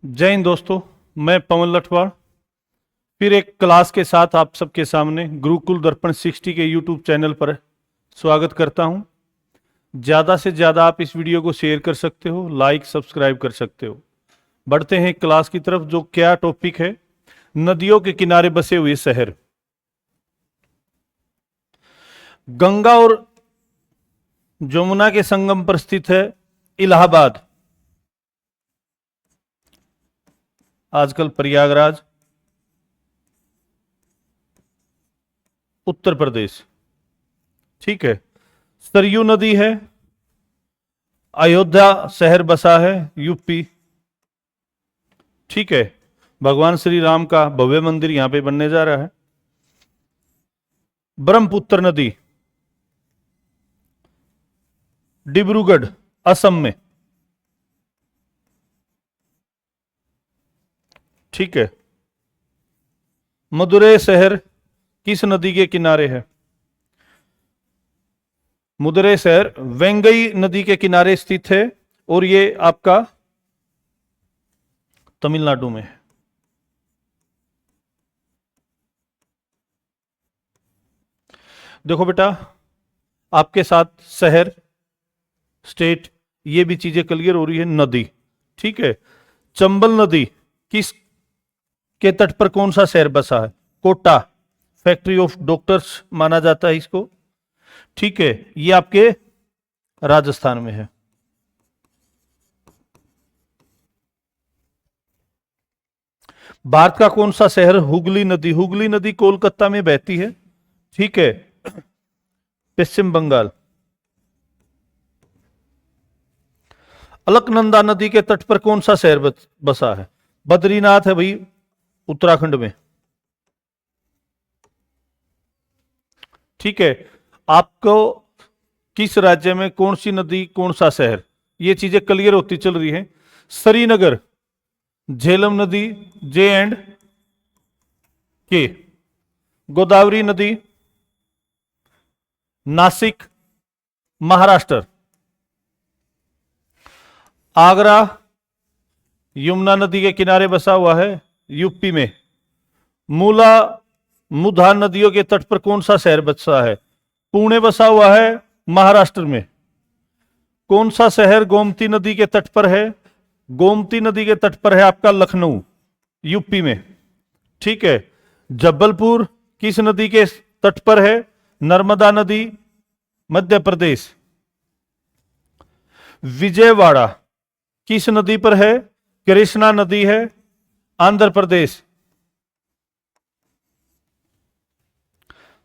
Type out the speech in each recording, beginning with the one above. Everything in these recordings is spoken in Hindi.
जय हिंद दोस्तों, मैं पवन लठवाड़ फिर एक क्लास के साथ आप सबके सामने गुरुकुल दर्पण 60 के यूट्यूब चैनल पर स्वागत करता हूं। ज़्यादा से ज़्यादा आप इस वीडियो को शेयर कर सकते हो, लाइक सब्सक्राइब कर सकते हो। बढ़ते हैं क्लास की तरफ। जो क्या टॉपिक है, नदियों के किनारे बसे हुए शहर। गंगा और जमुना के संगम पर स्थित है इलाहाबाद, आजकल प्रयागराज, उत्तर प्रदेश। ठीक है। सरयू नदी है, अयोध्या शहर बसा है, यूपी। ठीक है। भगवान श्री राम का भव्य मंदिर यहां पे बनने जा रहा है। ब्रह्मपुत्र नदी डिब्रूगढ़, असम में। ठीक है। मदुरै शहर किस नदी के किनारे है? मदुरै शहर वेंगई नदी के किनारे स्थित है और ये आपका तमिलनाडु में है। देखो बेटा, आपके साथ शहर, स्टेट, ये भी चीजें क्लियर हो रही है। नदी, ठीक है। चंबल नदी किस के तट पर कौन सा शहर बसा है? कोटा, फैक्ट्री ऑफ डॉक्टर्स माना जाता है इसको। ठीक है, ये आपके राजस्थान में है। भारत का कौन सा शहर हुगली नदी कोलकाता में बहती है। ठीक है। पश्चिम बंगाल। अलकनंदा नदी के तट पर कौन सा शहर बसा है? बद्रीनाथ है भाई, उत्तराखंड में। ठीक है। आपको किस राज्य में कौन सी नदी, कौन सा शहर, ये चीजें क्लियर होती चल रही हैं। श्रीनगर, झेलम नदी, जे एंड के। गोदावरी नदी, नासिक, महाराष्ट्र। आगरा यमुना नदी के किनारे बसा हुआ है, यूपी में। मूला मुधा नदियों के तट पर कौन सा शहर बसा है? पुणे बसा हुआ है, महाराष्ट्र में। कौन सा शहर गोमती नदी के तट पर है? गोमती नदी के तट पर है आपका लखनऊ, यूपी में। ठीक है। जबलपुर किस नदी के तट पर है? नर्मदा नदी, मध्य प्रदेश। विजयवाड़ा किस नदी पर है? कृष्णा नदी है, आंध्र प्रदेश।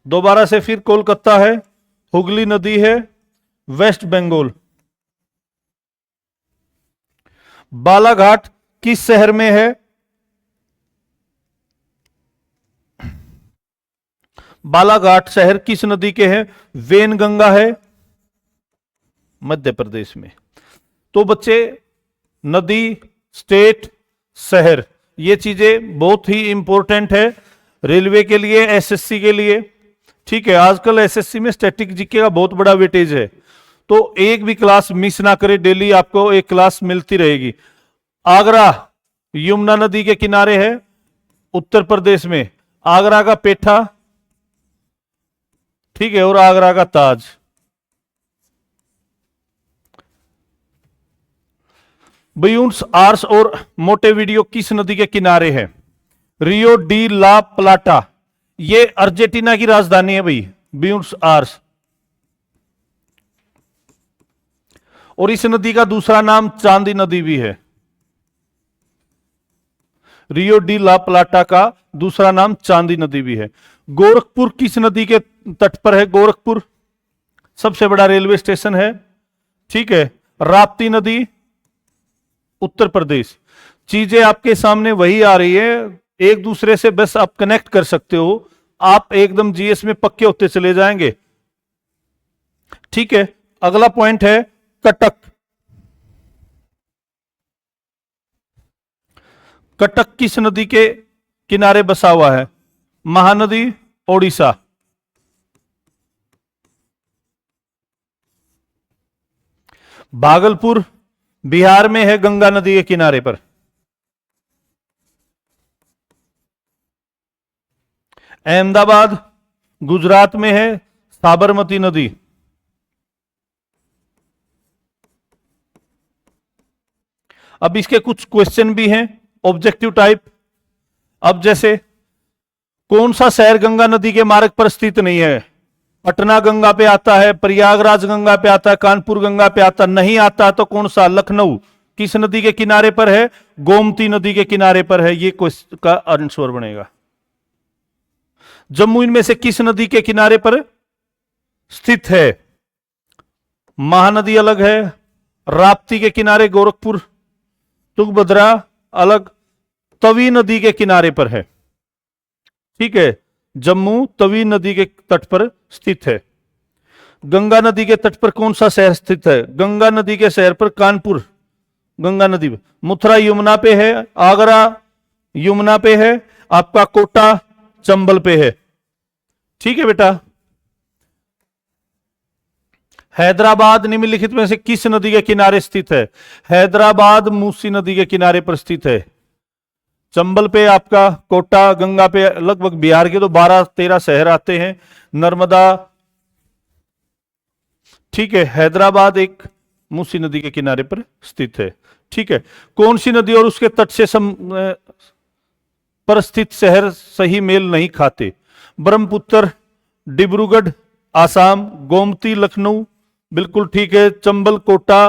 दोबारा से फिर कोलकाता है, हुगली नदी है, वेस्ट बंगाल। बालाघाट किस शहर में है? बालाघाट शहर किस नदी के हैं? वेनगंगा है, मध्य प्रदेश में। तो बच्चे, नदी, स्टेट, शहर, ये चीजें बहुत ही इंपॉर्टेंट है रेलवे के लिए, एसएससी के लिए। ठीक है। आजकल एसएससी में स्टैटिक जीके का बहुत बड़ा वेटेज है, तो एक भी क्लास मिस ना करें। डेली आपको एक क्लास मिलती रहेगी। आगरा यमुना नदी के किनारे है, उत्तर प्रदेश में। आगरा का पेठा, ठीक है, और आगरा का ताज। ब्यूनस आर्स और मोंटेविडियो किस नदी के किनारे है? रियो डी ला प्लाटा, ये अर्जेंटीना की राजधानी है भाई, ब्यूनस आर्स। और इस नदी का दूसरा नाम चांदी नदी भी है। रियो डी ला प्लाटा का दूसरा नाम चांदी नदी भी है। गोरखपुर किस नदी के तट पर है? गोरखपुर सबसे बड़ा रेलवे स्टेशन है। ठीक है। राप्ती नदी, उत्तर प्रदेश। चीजें आपके सामने वही आ रही है, एक दूसरे से बस आप कनेक्ट कर सकते हो। आप एकदम जीएस में पक्के होते चले जाएंगे। ठीक है। अगला पॉइंट है कटक। कटक किस नदी के किनारे बसा हुआ है? महानदी, ओडिशा। भागलपुर बिहार में है, गंगा नदी के किनारे पर। अहमदाबाद गुजरात में है, साबरमती नदी। अब इसके कुछ क्वेश्चन भी हैं ऑब्जेक्टिव टाइप। अब जैसे कौन सा शहर गंगा नदी के मार्ग पर स्थित नहीं है? पटना गंगा पे आता है, प्रयागराज गंगा पे आता है, कानपुर गंगा पे आता नहीं आता तो कौन सा? लखनऊ किस नदी के किनारे पर है? गोमती नदी के किनारे पर है। ये क्वेश्चन का आंसर बनेगा। जम्मू इनमें से किस नदी के किनारे पर स्थित है? महानदी अलग है, राप्ती के किनारे गोरखपुर, तुंगभद्रा अलग, तवी नदी के किनारे पर है। ठीक है, जम्मू तवी नदी के तट पर स्थित है। गंगा नदी के तट पर कौन सा शहर स्थित है? गंगा नदी के शहर पर कानपुर गंगा नदी पे। मथुरा यमुना पे है, आगरा यमुना पे है, आपका कोटा चंबल पे है। ठीक है बेटा। हैदराबाद निम्नलिखित में से किस नदी के किनारे स्थित है? हैदराबाद मूसी नदी के किनारे पर स्थित है। चंबल पे आपका कोटा, गंगा पे लगभग बिहार के तो 12-13 शहर आते हैं, नर्मदा। ठीक है, हैदराबाद एक मूसी नदी के किनारे पर स्थित है। ठीक है, कौन सी नदी और उसके तट से पर स्थित शहर सही मेल नहीं खाते? ब्रह्मपुत्र डिब्रूगढ़ आसाम, गोमती लखनऊ बिल्कुल ठीक है, चंबल कोटा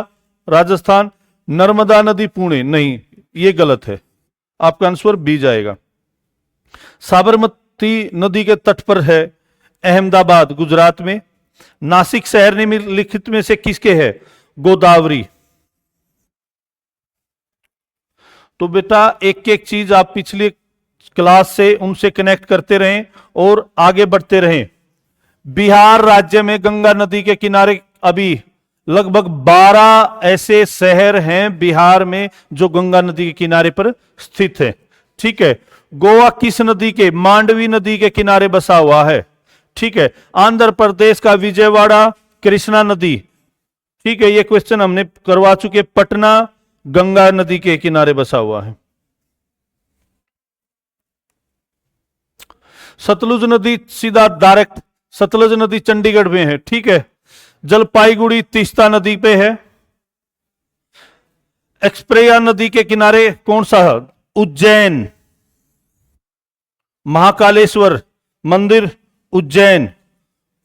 राजस्थान, नर्मदा नदी पुणे नहीं, ये गलत है, आपका आंसर बी जाएगा। साबरमती नदी के तट पर है अहमदाबाद गुजरात में। नासिक शहर निम्नलिखित में से किसके है? गोदावरी। तो बेटा एक एक चीज आप पिछली क्लास से उनसे कनेक्ट करते रहें और आगे बढ़ते रहें। बिहार राज्य में गंगा नदी के किनारे अभी लगभग 12 ऐसे शहर हैं बिहार में जो गंगा नदी के किनारे पर स्थित है। ठीक है, गोवा किस नदी के? मांडवी नदी के किनारे बसा हुआ है। ठीक है, आंध्र प्रदेश का विजयवाड़ा कृष्णा नदी। ठीक है, ये क्वेश्चन हमने करवा चुके। पटना गंगा नदी के किनारे बसा हुआ है। सतलुज नदी सीधा डायरेक्ट सतलुज नदी चंडीगढ़ में है। ठीक है, जलपाईगुड़ी तीस्ता नदी पे है। एक्सप्रेया नदी के किनारे कौन सा है? उज्जैन। महाकालेश्वर मंदिर उज्जैन,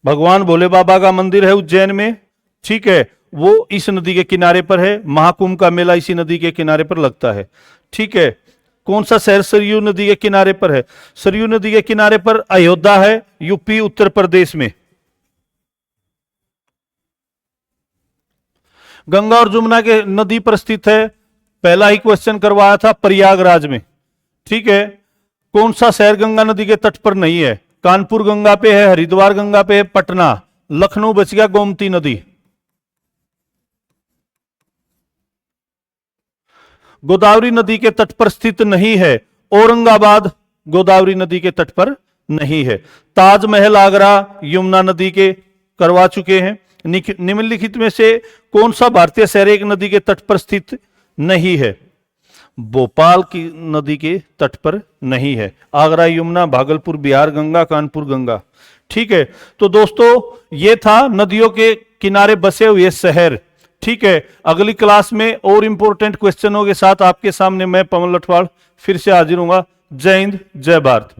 भगवान भोले बाबा का मंदिर है उज्जैन में। ठीक है, वो इस नदी के किनारे पर है। महाकुंभ का मेला इसी नदी के किनारे पर लगता है। ठीक है, कौन सा शहर सरयू नदी के किनारे पर है? सरयू नदी के किनारे पर अयोध्या है, यूपी उत्तर प्रदेश में। गंगा और जमुना के नदी पर स्थित है, पहला ही क्वेश्चन करवाया था, प्रयागराज में। ठीक है, कौन सा शहर गंगा नदी के तट पर नहीं है? कानपुर गंगा पे है, हरिद्वार गंगा पे है, पटना। लखनऊ बच गया, गोमती नदी। गोदावरी नदी के तट पर स्थित नहीं है, औरंगाबाद गोदावरी नदी के तट पर नहीं है। ताजमहल आगरा यमुना नदी के करवा चुके हैं। निम्नलिखित में से कौन सा भारतीय शहर एक नदी के तट पर स्थित नहीं है? भोपाल की नदी के तट पर नहीं है। आगरा यमुना, भागलपुर बिहार गंगा, कानपुर गंगा। ठीक है, तो दोस्तों ये था नदियों के किनारे बसे हुए शहर। ठीक है, अगली क्लास में और इंपॉर्टेंट क्वेश्चनों के साथ आपके सामने मैं पवन लठवाड़ फिर से हाजिर हूंगा। जय हिंद, जय भारत।